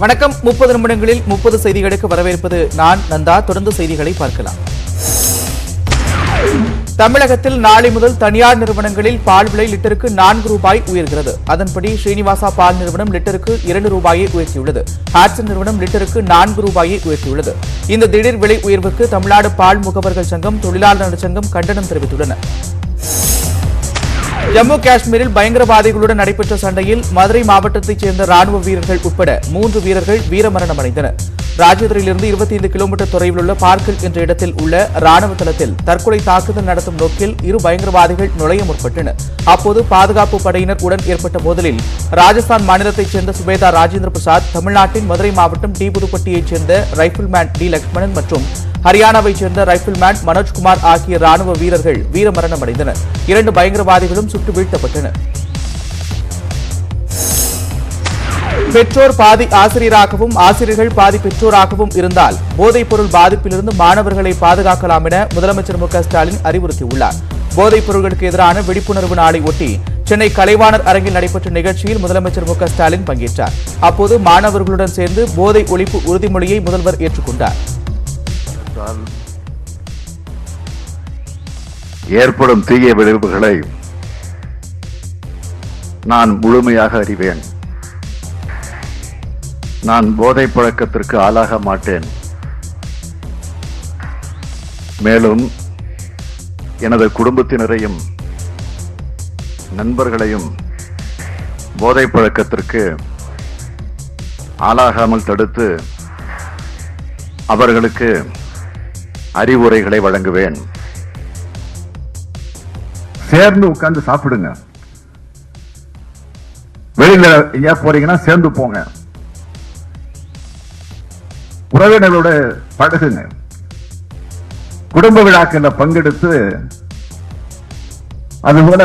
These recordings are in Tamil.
வணக்கம். 30 நிமிடங்களில் 30 செய்திகளுக்கு வரவேற்பது நான் நந்தா. தொடர்ந்து செய்திகளை பார்க்கலாம். தமிழகத்தில் நாளை முதல் தனியார் நிறுவனங்களில் பால் விலை லிட்டருக்கு 4 ரூபாய் உயர்கிறது. அதன்படி ஸ்ரீனிவாசா பால் நிறுவனம் லிட்டருக்கு 2 ரூபாயை உயர்த்தியுள்ளது. ஹாட்சன் நிறுவனம் லிட்டருக்கு 4 ரூபாயை உயர்த்தியுள்ளது. இந்த திடீர் விலை உயர்வுக்கு தமிழ்நாடு பால் முகவர்கள் சங்கம், தொழிலாளர் நலச்சங்கம் கண்டனம் தெரிவித்துள்ளன. ஜம்மு காஷ்மீரில் பயங்கரவாதிகளுடன் நடைபெற்ற சண்டையில் மதுரை மாவட்டத்தைச் சேர்ந்த ராணுவ வீரர்கள் உட்பட 3 வீரர்கள் வீரமரணம் அடைந்தனர். ராஜேந்திரிலிருந்து 25 கிலோமீட்டர் தொலைவில் உள்ள பார்க்கல் என்ற இடத்தில் உள்ள ராணுவ தளத்தில் தற்கொலை தாக்குதல் நடத்தும் நோக்கில் 2 பயங்கரவாதிகள் நுழைய முற்பட்டனர். அப்போது பாதுகாப்பு படையினர் உடன் ஏற்பட்ட மோதலில் ராஜஸ்தான் மாநிலத்தைச் சேர்ந்த சுபேதார் ராஜேந்திர பிரசாத், தமிழ்நாட்டின் மதுரை மாவட்டம் டி புதுப்பட்டியைச் சேர்ந்த ரைபிள்மேன் டி லட்சுமணன் மற்றும் ஹரியானாவைச் சேர்ந்த ரைபிள்மேன் மனோஜ்குமார் ஆகிய ராணுவ வீரர்கள் வீரமரணம் அடைந்தனர். 2 பயங்கரவாதிகளும் சுட்டு வீழ்த்தப்பட்டனர். பெற்றோர் பாதி ஆசிரியராகவும் ஆசிரியர்கள் பாதி பெற்றோராகவும் இருந்தால் போதைப் பொருள் பாதிப்பிலிருந்து மாணவர்களை பாதுகாக்கலாம் என முதலமைச்சர் மு.க. ஸ்டாலின் அறிவுறுத்தியுள்ளார். போதைப் பொருட்களுக்கு எதிரான விழிப்புணர்வு நாளை ஒட்டி சென்னை கலைவாணர் அரங்கில் நடைபெற்ற நிகழ்ச்சியில் முதலமைச்சர் மு.க. ஸ்டாலின் பங்கேற்றார். அப்போது மாணவர்களுடன் சேர்ந்து போதை ஒழிப்பு உறுதிமொழியை முதல்வர் ஏற்றுக்கொண்டார். ஏற்படும் தீய விளைவுகளை நான் முழுமையாக அறிவேன். நான் போதை பழக்கத்திற்கு ஆளாக மாட்டேன். மேலும் எனது குடும்பத்தினரையும் நண்பர்களையும் போதை பழக்கத்திற்கு ஆளாகாமல் தடுத்து அவர்களுக்கு அறிவுரைகளை வழங்குவேன். சேர்ந்து உட்கார்ந்து சாப்பிடுங்க. வெளியில எங்கேயா போறீங்கன்னா சேர்ந்து போங்க. உறவினர்களோட பழகுங்க. குடும்ப விழாக்களில் பங்கெடுத்து அதுபோல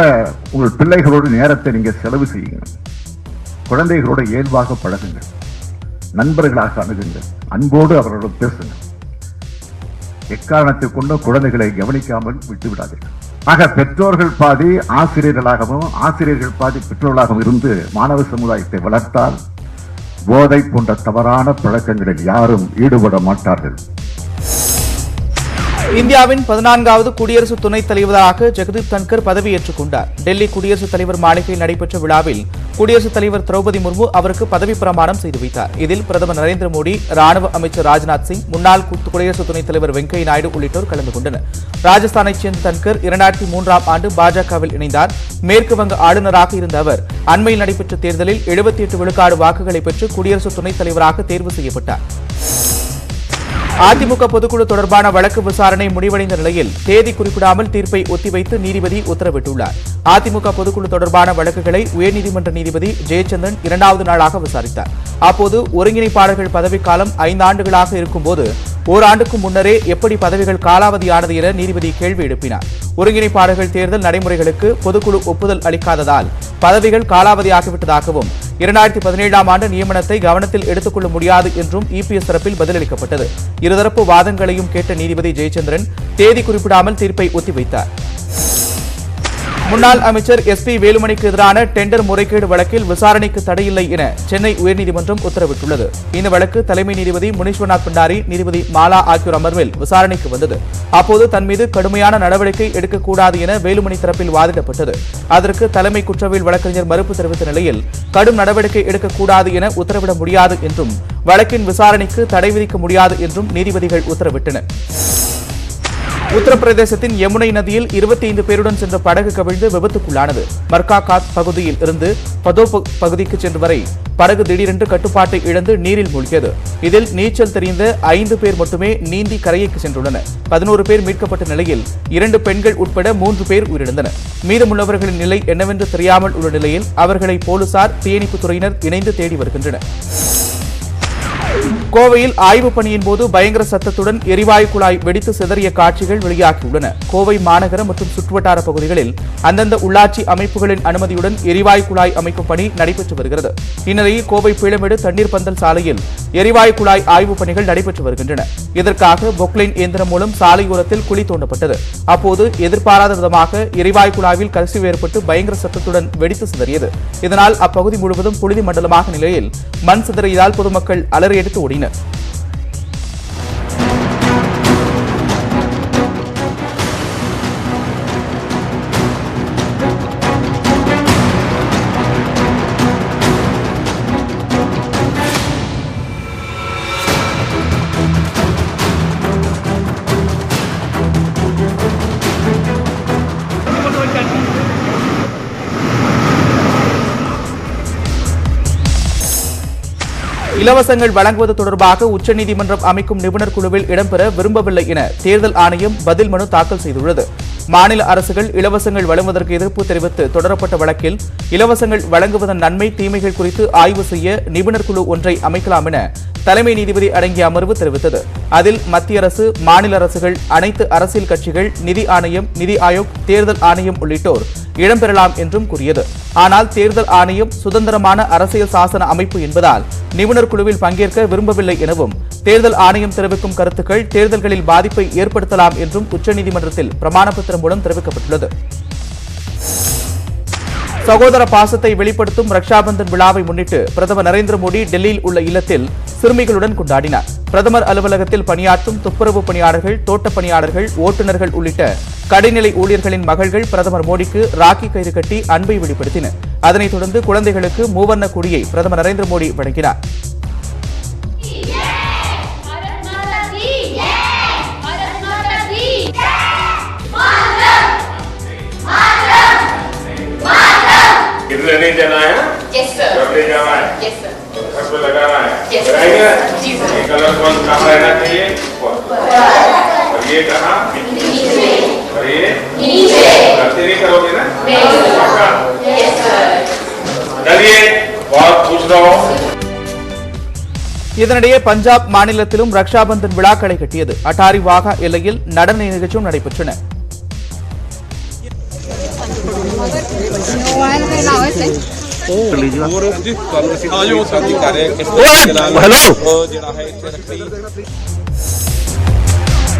உங்கள் பிள்ளைகளோட நேரத்தை நீங்க செலவு செய்யுங்க. குழந்தைகளோட இயல்பாக பழகுங்க. நண்பர்களாக அணுகுங்க. அன்போடு அவர்களோட பேசுங்க. எக்காரணத்தை கொண்டு குழந்தைகளை கவனிக்காமல் விட்டுவிடாதீர்கள். ஆக பெற்றோர்கள் பாதி ஆசிரியர்களாகவும் ஆசிரியர்கள் பாதி பெற்றோர்களாகவும் இருந்து மாணவ சமுதாயத்தை வளர்த்தால் போதை போன்ற தவறான பழக்கங்களில் யாரும் ஈடுபட மாட்டார்கள். இந்தியாவின் 14வது குடியரசு துணைத் தலைவராக ஜெகதீப் தன்கர் பதவியேற்றுக் கொண்டார். டெல்லி குடியரசுத் தலைவர் மாளிகையில் நடைபெற்ற விழாவில் குடியரசுத் தலைவர் திரௌபதி முர்மு அவருக்கு பதவி பிரமாணம் செய்து வைத்தார். இதில் பிரதமர் நரேந்திர மோடி, ராணுவ அமைச்சர் ராஜ்நாத் சிங், முன்னாள் குடியரசு துணைத் தலைவர் வெங்கையா நாயுடு உள்ளிட்டோர் கலந்து கொண்டனர். ராஜஸ்தானைச் சேர்ந்த தன்கர் 2003ஆம் ஆண்டு பாஜகவில் இணைந்தார். மேற்கு வங்க ஆளுநராக இருந்த அவர் அண்மையில் நடைபெற்ற தேர்தலில் 78 விழுக்காடு வாக்குகளை பெற்று குடியரசு துணைத் தலைவராக தேர்வு செய்யப்பட்டார். அதிமுக பொதுக்குழு தொடர்பான வழக்கு விசாரணை முடிவடைந்த நிலையில் தேதி குறிப்பிடாமல் தீர்ப்பை ஒத்திவைத்து நீதிபதி உத்தரவிட்டுள்ளார். அதிமுக பொதுக்குழு தொடர்பான வழக்குகளை உயர்நீதிமன்ற நீதிபதி ஜெயச்சந்திரன் 2வது நாளாக விசாரித்தார். அப்போது ஒருங்கிணைப்பாளர்கள் பதவிக்காலம் 5 ஆண்டுகளாக இருக்கும்போது ஓராண்டுக்கு முன்னரே எப்படி பதவிகள் காலாவதியானது என நீதிபதி கேள்வி எழுப்பினார். ஒருங்கிணைப்பாளர்கள் தேர்தல் நடைமுறைகளுக்கு பொதுக்குழு ஒப்புதல் அளிக்காததால் பதவிகள் காலாவதியாகிவிட்டதாகவும் 2017ஆம் ஆண்டு நியமனத்தை கவனத்தில் எடுத்துக் கொள்ள முடியாது என்றும் இபிஎஸ் தரப்பில் பதிலளிக்கப்பட்டது. இருதரப்பு வாதங்களையும் கேட்ட நீதிபதி ஜெயச்சந்திரன் தேதி குறிப்பிடாமல் தீர்ப்பை ஒத்திவைத்தார். முன்னாள் அமைச்சர் எஸ்.பி. வேலுமணிக்கு எதிரான டெண்டர் முறைகேடு வழக்கில் விசாரணைக்கு தடையில்லை என சென்னை உயர்நீதிமன்றம் உத்தரவிட்டுள்ளது. இந்த வழக்கு தலைமை நீதிபதி முனீஸ்வரநாத் பண்டாரி, நீதிபதி மாலா ஆகியோர் அமர்வில் விசாரணைக்கு வந்தது. அப்போது தன் மீது கடுமையான நடவடிக்கை எடுக்கக்கூடாது என வேலுமணி தரப்பில் வாதிடப்பட்டது. அதற்கு தலைமை குற்றவியல் வழக்கறிஞர் மறுப்பு தெரிவித்த நிலையில் கடும் நடவடிக்கை எடுக்கக்கூடாது என உத்தரவிட முடியாது என்றும் வழக்கின் விசாரணைக்கு தடை விதிக்க முடியாது என்றும் நீதிபதிகள் உத்தரவிட்டனர். உத்தரப்பிரதேசத்தின் யமுனை நதியில் 25 பேருடன் சென்ற படகு கவிழ்ந்து விபத்துக்குள்ளானது. மர்காகாத் பகுதியில் இருந்து பதோ பகுதிக்கு சென்ற வரை படகு திடீரென்று கட்டுப்பாட்டை இழந்து நீரில் மூழ்கியது. இதில் நீச்சல் தெரிந்த 5 பேர் மட்டுமே நீந்தி கரையைக்கு சென்றுள்ளனர். 11 பேர் மீட்கப்பட்ட நிலையில் 2 பெண்கள் உட்பட 3 பேர் உயிரிழந்தனர். மீதமுள்ளவர்களின் நிலை என்னவென்று தெரியாமல் உள்ள நிலையில் அவர்களை போலீசார், தீயணைப்புத் துறையினர் இணைந்து தேடி வருகின்றனர். கோவையில் ஆய்வுப் பணியின் போது பயங்கர சத்தத்துடன் எரிவாயு குழாய் வெடித்து சிதறிய காட்சிகள் வெளியாகியுள்ளன. கோவை மாநகர மற்றும் சுற்றுவட்டார பகுதிகளில் அந்தந்த உள்ளாட்சி அமைப்புகளின் அனுமதியுடன் எரிவாயு குழாய் அமைக்கும் பணி நடைபெற்று வருகிறது. இந்நிலையில் கோவை பீளமேடு தண்ணீர் பந்தல் சாலையில் எரிவாயு குழாய் ஆய்வுப் பணிகள் நடைபெற்று வருகின்றன. இதற்காக பொக்லைன் இயந்திரம் மூலம் சாலையோரத்தில் குழி தோண்டப்பட்டது. அப்போது எதிர்பாராத விதமாக எரிவாயு குழாயில் கசிவு ஏற்பட்டு பயங்கர சத்தத்துடன் வெடித்து சிதறியது. இதனால் அப்பகுதி முழுவதும் புழுதி மண்டலமாக நிலையில் மண் சிதறியதால் பொதுமக்கள் அலறியடித்து ஓடினர். இலவசங்கள் வழங்குவது தொடர்பாக உச்சநீதிமன்றம் அமைக்கும் நிபுணர் குழுவில் இடம்பெற விரும்பவில்லை என தேர்தல் ஆணையம் பதில் மனு தாக்கல் செய்துள்ளது. மாநில அரசுகள் இலவசங்கள் வழங்குவதற்கு எதிர்ப்பு தெரிவித்து தொடரப்பட்ட வழக்கில் இலவசங்கள் வழங்குவதன் நன்மை தீமைகள் குறித்து ஆய்வு செய்ய நிபுணர் குழு ஒன்றை அமைக்கலாம் என தலைமை நீதிபதி அடங்கிய அமர்வு தெரிவித்தது. அதில் மத்திய அரசு, மாநில அரசுகள், அனைத்து அரசியல் கட்சிகள், நிதி ஆணையம், நிதி ஆயோக், தேர்தல் ஆணையம் உள்ளிட்டோர் இடம்பெறலாம் என்றும் கூறியது. ஆனால் தேர்தல் ஆணையம் சுதந்திரமான அரசியல் சாசன அமைப்பு என்பதால் நிபுணர் குழுவில் பங்கேற்க விரும்பவில்லை எனவும் தேர்தல் ஆணையம் தெரிவிக்கும் கருத்துக்கள் தேர்தல்களில் பாதிப்பை ஏற்படுத்தலாம் என்றும் உச்சநீதிமன்றத்தில் பிரமாண பத்திரம் மூலம் தெரிவிக்கப்பட்டுள்ளது. சகோதர பாசத்தை வெளிப்படுத்தும் ரக்ஷாபந்தன் விழாவை முன்னிட்டு பிரதமர் நரேந்திர மோடி டெல்லியில் உள்ள இல்லத்தில் சிறுமிகளுடன் கொண்டாடினார். பிரதமர் அலுவலகத்தில் பணியாற்றும் துப்புரவு பணியாளர்கள், தோட்டப் பணியாளர்கள், ஓட்டுநர்கள் உள்ளிட்ட கடைநிலை ஊழியர்களின் மகள்கள் பிரதமர் மோடிக்கு ராக்கி கயிறு கட்டி அன்பை வெளிப்படுத்தினர். அதனைத் தொடர்ந்து குழந்தைகளுக்கு மூவர்ண கொடியை பிரதமர் நரேந்திர மோடி வழங்கினார். नहीं देना है? Yes sir. कपड़े जाना है? Yes sir. घर पे लगाना है? Yes sir. जी सर. ये कलर कौन कहाँ रहना चाहिए? और ये कहाँ? नीचे. और ये? नीचे. गलती नहीं करोगे ना? नहीं. Yes sir. चलिए, बहुत खुश रहो. இதனிடையே பஞ்சாப் மாநிலத்திலும் ரக்ஷாபந்தன் விழா களை கட்டியது. அட்டாரி வாகா எல்லையில் நடன நிகழ்ச்சியும் நடைபெற்றன.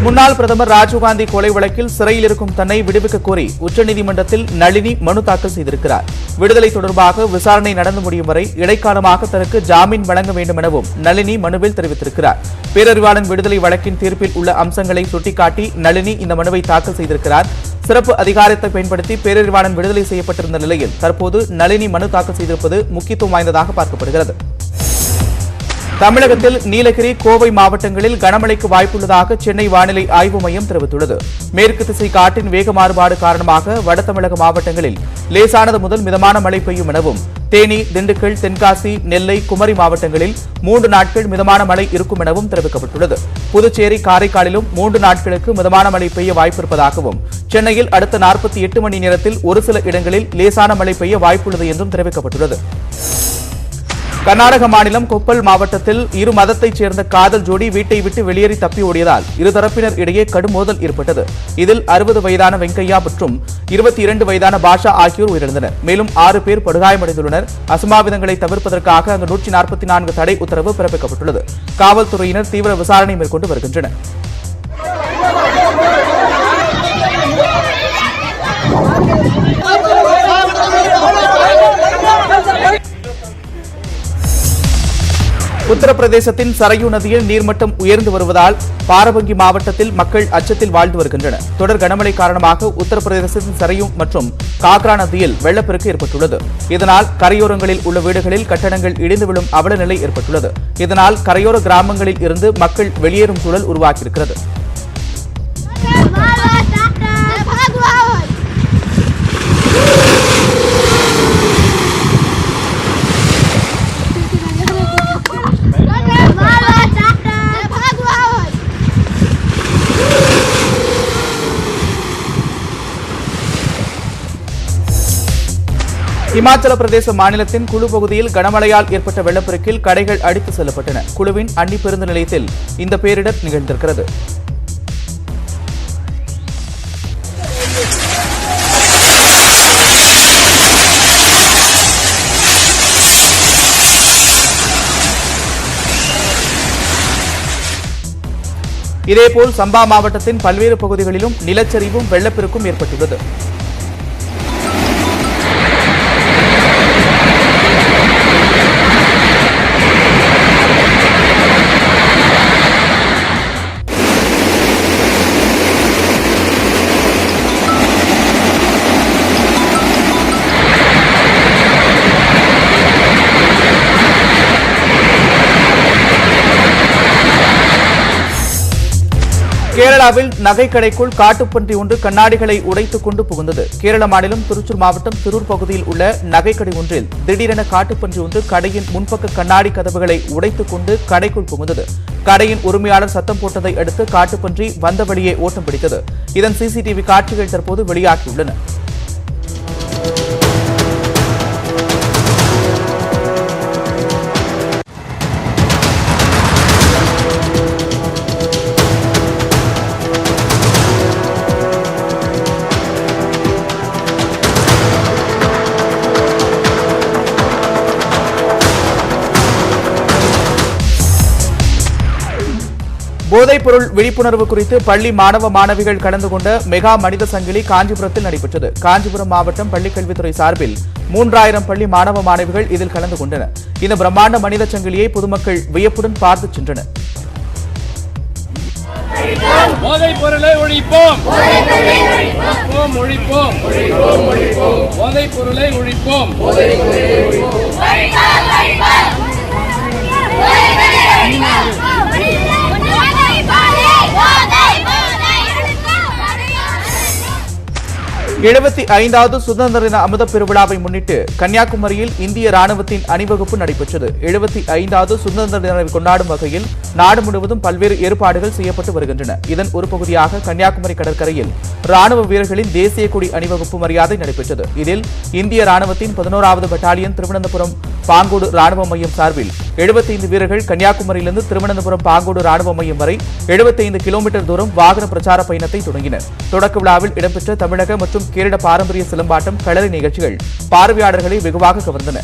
முன்னாள் பிரதமர் ராஜீவ்காந்தி கொலை வழக்கில் சிறையில் இருக்கும் தன்னை விடுவிக்க கோரி உச்சநீதிமன்றத்தில் நளினி மனு தாக்கல் செய்திருக்கிறார். விடுதலை தொடர்பாக விசாரணை நடந்து முடியும் வரை இடைக்காலமாக தனக்கு ஜாமீன் வழங்க வேண்டும் எனவும் நளினி மனுவில் தெரிவித்திருக்கிறார். பேரறிவாளன் விடுதலை வழக்கின் தீர்ப்பில் உள்ள அம்சங்களை சுட்டிக்காட்டி நளினி இந்த மனுவை தாக்கல் செய்திருக்கிறார். சிறப்பு அதிகாரத்தை பயன்படுத்தி பேரறிவாளன் விடுதலை செய்யப்பட்டிருந்த நிலையில் தற்போது நளினி மனு தாக்கல் செய்திருப்பது முக்கியத்துவம் வாய்ந்ததாக பார்க்கப்படுகிறது. தமிழகத்தில் நீலகிரி, கோவை மாவட்டங்களில் கனமழைக்கு வாய்ப்புள்ளதாக சென்னை வானிலை ஆய்வு மையம் தெரிவித்துள்ளது. மேற்கு திசை காற்றின் வேக மாறுபாடு காரணமாக வட தமிழக மாவட்டங்களில் லேசானது முதல் மிதமான மழை பெய்யும் எனவும் தேனி, திண்டுக்கல், தென்காசி, நெல்லை, குமரி மாவட்டங்களில் 3 நாட்கள் மிதமான மழை இருக்கும் எனவும் தெரிவிக்கப்பட்டுள்ளது. புதுச்சேரி, காரைக்காலிலும் 3 நாட்களுக்கு மிதமான மழை பெய்ய வாய்ப்பிருப்பதாகவும் சென்னையில் அடுத்த 48 மணி நேரத்தில் ஒரு சில இடங்களில் லேசான மழை பெய்ய வாய்ப்புள்ளது என்றும் தெரிவிக்கப்பட்டுள்ளது. கர்நாடக மாநிலம் கொப்பல் மாவட்டத்தில் இரு மதத்தைச் சேர்ந்த காதல் ஜோடி வீட்டை விட்டு வெளியேறி தப்பி ஓடியதால் இருதரப்பினர் இடையே கடும் மோதல் ஏற்பட்டது. இதில் 60 வயதான வெங்கையா மற்றும் 22 வயதான பாஷா ஆகியோர் உயிரிழந்தனர். மேலும் 6 பேர் படுகாயமடைந்துள்ளனர். அசம்பாவிதங்களை தவிர்ப்பதற்காக அங்கு 144 தடை உத்தரவு பிறப்பிக்கப்பட்டுள்ளது. காவல்துறையினர் தீவிர விசாரணை மேற்கொண்டு வருகின்றனர். உத்தரப்பிரதேசத்தின் சரையு நதியில் நீர்மட்டம் உயர்ந்து வருவதால் பாரபங்கி மாவட்டத்தில் மக்கள் அச்சத்தில் வாழ்ந்து வருகின்றனர். தொடர் கனமழை காரணமாக உத்தரப்பிரதேசத்தின் சரையு மற்றும் காக்ரா நதியில் வெள்ளப்பெருக்கு ஏற்பட்டுள்ளது. இதனால் கரையோரங்களில் உள்ள வீடுகளில் கட்டடங்கள் இடிந்து விழும் அவல நிலை ஏற்பட்டுள்ளது. இதனால் கரையோர கிராமங்களில் இருந்து மக்கள் வெளியேறும் சூழல் உருவாகியிருக்கிறது. இமாச்சல பிரதேச மாநிலத்தின் குழு பகுதியில் கனமழையால் ஏற்பட்ட வெள்ளப்பெருக்கில் கடைகள் அடித்து செல்லப்பட்டன. குழுவின் அன்னி பேருந்து நிலையத்தில் இந்த பேரிடர் நிகழ்ந்திருக்கிறது. இதேபோல் சம்பா மாவட்டத்தின் பல்வேறு பகுதிகளிலும் நிலச்சரிவும் வெள்ளப்பெருக்கும் ஏற்பட்டுள்ளது. கேரளாவில் நகைக்கடைக்குள் காட்டுப்பன்றி ஒன்று கண்ணாடிகளை உடைத்துக் கொண்டு புகுந்தது. கேரள மாநிலம் திருச்சூர் மாவட்டம் திருர் பகுதியில் உள்ள நகைக்கடை ஒன்றில் திடீரென காட்டுப்பன்றி ஒன்று கடையின் முன்பக்க கண்ணாடி கதவுகளை உடைத்துக் கொண்டு கடைக்குள் புகுந்தது. கடையின் உரிமையாளர் சத்தம் போட்டதை அடுத்து காட்டுப்பன்றி வந்த வழியே ஓட்டம் பிடித்தது. இதன் சிசிடிவி காட்சிகள் தற்போது வெளியாகியுள்ளன. போதைப்பொருள் விழிப்புணர்வு குறித்து பள்ளி மாணவ மாணவிகள் கலந்து கொண்ட மெகா மனித சங்கிலி காஞ்சிபுரத்தில் நடைபெற்றது. காஞ்சிபுரம் மாவட்டம் பள்ளிக்கல்வித்துறை சார்பில் 3000 பள்ளி மாணவ மாணவிகள் இதில் கலந்து கொண்டனர். இந்த பிரம்மாண்ட மனித சங்கிலியை பொதுமக்கள் வியப்புடன் பார்த்து சென்றனர். போதைப் பொருளை ஒழிப்போம், ஒழிப்போம், போதைப் பொருளை ஒழிப்போம். வது சுதந்திர தின அமுத பெருவிழாவை முன்னிட்டு கன்னியாகுமரியில் இந்திய ராணுவத்தின் அணிவகுப்பு நடைபெற்றது. 75வது சுதந்திர தினத்தை கொண்டாடும் வகையில் நாடு முழுவதும் பல்வேறு ஏற்பாடுகள் செய்யப்பட்டு வருகின்றன. இதன் ஒரு பகுதியாக கன்னியாகுமரி கடற்கரையில் ராணுவ வீரர்களின் தேசிய கொடி அணிவகுப்பு மரியாதை நடைபெற்றது. இதில் இந்திய ராணுவத்தின் 11வது பட்டாலியன் திருவனந்தபுரம் பாங்கோடு ராணுவ மையம் சார்பில் 75 வீரர்கள் கன்னியாகுமரியிலிருந்து திருவனந்தபுரம் பாங்கோடு ராணுவ மையம் வரை 75 கிலோமீட்டர் தூரம் வாகன பிரச்சார பயணத்தை தொடங்கினர். தொடக்க விழாவில் இடம்பெற்ற தமிழக மற்றும் கேரள பாரம்பரிய சிலம்பாட்டம், களரி நிகழ்ச்சிகள் பார்வையாளர்களை வெகுவாக கவர்ந்தன.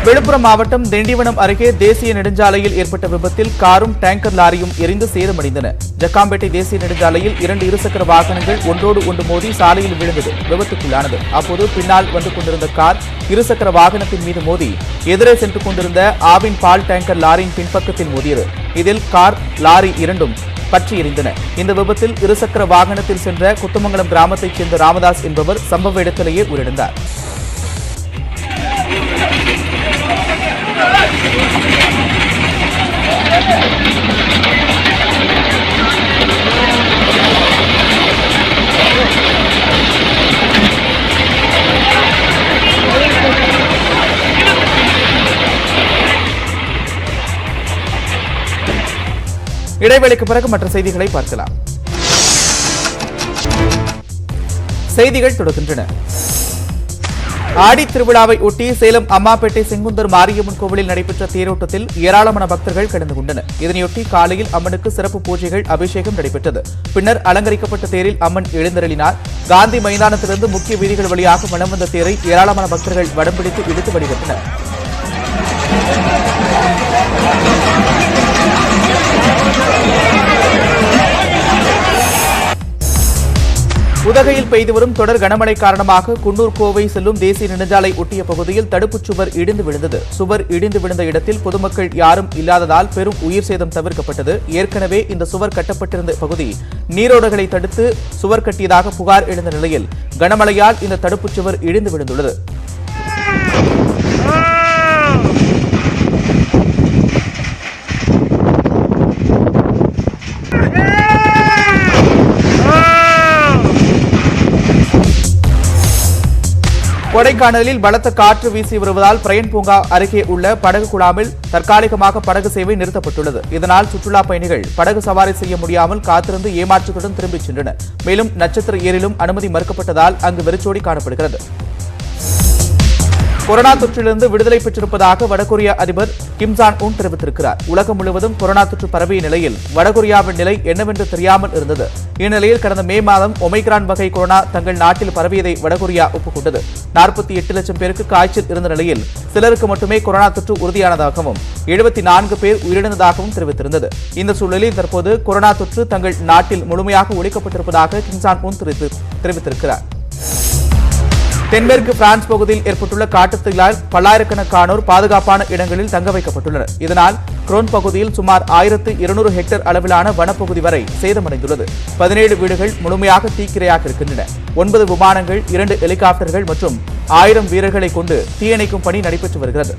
விழுப்புரம் மாவட்டம் திண்டிவனம் அருகே தேசிய நெடுஞ்சாலையில் ஏற்பட்ட விபத்தில் காரும் டேங்கர் லாரியும் எரிந்து சேதமடைந்தன. ஜக்காம்பேட்டை தேசிய நெடுஞ்சாலையில் 2 இருசக்கர வாகனங்கள் ஒன்றோடு ஒன்று மோதி சாலையில் விழுந்தது விபத்துக்குள்ளானது. அப்போது பின்னால் வந்து கொண்டிருந்த கார் இருசக்கர வாகனத்தின் மீது மோதி எதிரே சென்று கொண்டிருந்த ஆவின் பால் டேங்கர் லாரியின் பின்பக்கத்தில் மோதியது. இதில் கார், லாரி இரண்டும் பற்றி எரிந்தன. இந்த விபத்தில் இருசக்கர வாகனத்தில் சென்ற குத்தமங்கலம் கிராமத்தைச் சேர்ந்த ராமதாஸ் என்பவர் சம்பவ இடத்திலேயே உயிரிழந்தார். இடைவேளைக்கு பிறகு மற்ற செய்திகளை பார்க்கலாம். செய்திகள் தொடர்கின்றன. ஆடி திருவிழாவை ஒட்டி சேலம் அம்மாப்பேட்டை செங்குந்தர் மாரியம்மன் கோவிலில் நடைபெற்ற தேரோட்டத்தில் ஏராளமான பக்தர்கள் கலந்து கொண்டனர். இதனையொட்டி காலையில் அம்மனுக்கு சிறப்பு பூஜைகள், அபிஷேகம் நடைபெற்றது. பின்னர் அலங்கரிக்கப்பட்ட தேரில் அம்மன் எழுந்தருளினார். காந்தி மைதானத்திலிருந்து முக்கிய வீதிகள் வழியாக வலம் வந்த தேரை ஏராளமான பக்தர்கள் வடம் பிடித்து இழுத்து வழிபட்டனர். உதகையில் பெய்து வரும் தொடர் கனமழை காரணமாக குன்னூர் கோவை செல்லும் தேசிய நெடுஞ்சாலை ஒட்டிய பகுதியில் தடுப்புச் சுவர் இடிந்து விழுந்தது. சுவர் இடிந்து விழுந்த இடத்தில் பொதுமக்கள் யாரும் இல்லாததால் பெரும் உயிர் சேதம் தவிர்க்கப்பட்டது. ஏற்கனவே இந்த சுவர் கட்டப்பட்டிருந்த பகுதி நீரோடைகளை தடுத்து சுவர் கட்டியதாக புகார் எழுந்த நிலையில் கனமழையால் இந்த தடுப்புச் சுவர் இடிந்து விழுந்துள்ளது. கொடைக்கானலில் பலத்த காற்று வீசி வருவதால் பிரையன் பூங்கா அருகே உள்ள படகு குழாமில் தற்காலிகமாக படகு சேவை நிறுத்தப்பட்டுள்ளது. இதனால் சுற்றுலா பயணிகள் படகு சவாரி செய்ய முடியாமல் காத்திருந்து ஏமாற்றத்துடன் திரும்பிச் சென்றனர். மேலும் நட்சத்திர ஏரியிலும் அனுமதி மறுக்கப்பட்டதால் அங்கு வெறிச்சோடி காணப்படுகிறது. கொரோனா தொற்றிலிருந்து விடுதலை பெற்றிருப்பதாக வடகொரிய அதிபர் கிம் ஜாங் உன் தெரிவித்திருக்கிறார். உலகம் முழுவதும் கொரோனா தொற்று பரவிய நிலையில் வடகொரியாவின் நிலை என்னவென்று தெரியாமல் இருந்தது. இந்நிலையில் கடந்த மே மாதம் ஒமைக்ரான் வகை கொரோனா தங்கள் நாட்டில் பரவியதை வடகொரியா ஒப்புக்கொண்டது. 48 லட்சம் பேருக்கு காய்ச்சல் இருந்த நிலையில் சிலருக்கு மட்டுமே கொரோனா தொற்று உறுதியானதாகவும் 74 பேர் உயிரிழந்ததாகவும் தெரிவித்திருந்தது. இந்த சூழலில் தற்போது கொரோனா தொற்று தங்கள் நாட்டில் முழுமையாக ஒழிக்கப்பட்டிருப்பதாக கிம் ஜாங் உன் தெரிவித்திருக்கிறார். தென்மேற்கு பிரான்ஸ் பகுதியில் ஏற்பட்டுள்ள காட்டுத்தீயால் பல்லாயிரக்கணக்கானோர் பாதுகாப்பான இடங்களில் தங்க வைக்கப்பட்டுள்ளனர். இதனால் குரோன் பகுதியில் சுமார் 1200 ஹெக்டேர் அளவிலான வனப்பகுதி வரை சேதமடைந்துள்ளது. 17 வீடுகள் முழுமையாக தீக்கிரையாக இருக்கின்றன. 9 விமானங்கள், 2 ஹெலிகாப்டர்கள் மற்றும் 1000 வீரர்களை கொண்டு தீயணைக்கும் பணி நடைபெற்று வருகிறது.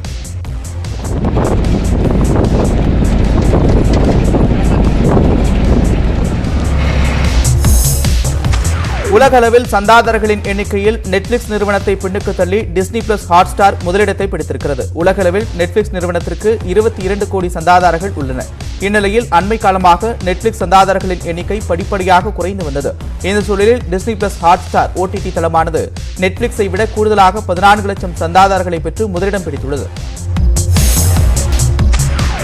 உலக அளவில் சந்தாதாரர்களின் எண்ணிக்கையில் நெட்ஃபிளிக்ஸ் நிறுவனத்தை பின்னுக்கு தள்ளி டிஸ்னி பிளஸ் ஹாட்ஸ்டார் முதலிடத்தை பிடித்திருக்கிறது. உலக அளவில் நெட்ஃபிளிக்ஸ் நிறுவனத்திற்கு 22 கோடி சந்தாதாரர்கள் உள்ளனர். இந்நிலையில் அண்மை காலமாக நெட்ஃபிளிக்ஸ் சந்தாதாரர்களின் எண்ணிக்கை படிப்படியாக குறைந்து வந்தது. இந்த சூழலில் டிஸ்னி பிளஸ் ஹாட்ஸ்டார் OTT தளமானது நெட்ஃபிளிக்ஸை விட கூடுதலாக 14 லட்சம் சந்தாதாரர்களை பெற்று முதலிடம் பிடித்துள்ளது.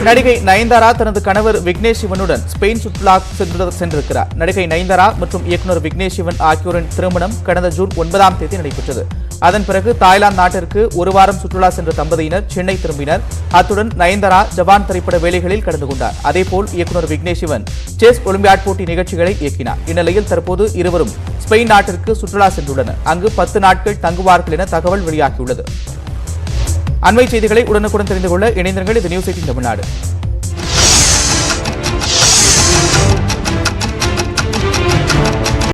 நடிகை நயன்தாரா தனது கணவர் விக்னேஷ் சிவனுடன் ஸ்பெயின் சுற்றுலா சென்றிருக்கிறார். நடிகை நயன்தாரா மற்றும் இயக்குநர் விக்னேஷ் சிவன் ஆகியோரின் திருமணம் கடந்த ஜூன் 9ஆம் தேதி நடைபெற்றது. அதன் பிறகு தாய்லாந்து நாட்டிற்கு ஒரு வாரம் சுற்றுலா சென்ற தம்பதியினர் சென்னை திரும்பினர். அத்துடன் நயன்தாரா ஜவான் திரைப்பட வேலைகளில் கலந்து கொண்டார். அதேபோல் இயக்குநர் விக்னேஷ் சிவன் செஸ் ஒலிம்பியாட் போட்டி நிகழ்ச்சிகளை இயக்கினார். இந்நிலையில் தற்போது இருவரும் ஸ்பெயின் நாட்டிற்கு சுற்றுலா சென்றுள்ளனர். அங்கு 10 நாட்கள் தங்குவார்கள் என தகவல் வெளியாகியுள்ளது. அண்மை செய்திகளை உடனுக்குடன் தெரிந்து கொள்ள இணைந்திருங்கள். இது நியூஸ் 18 தமிழ்நாடு.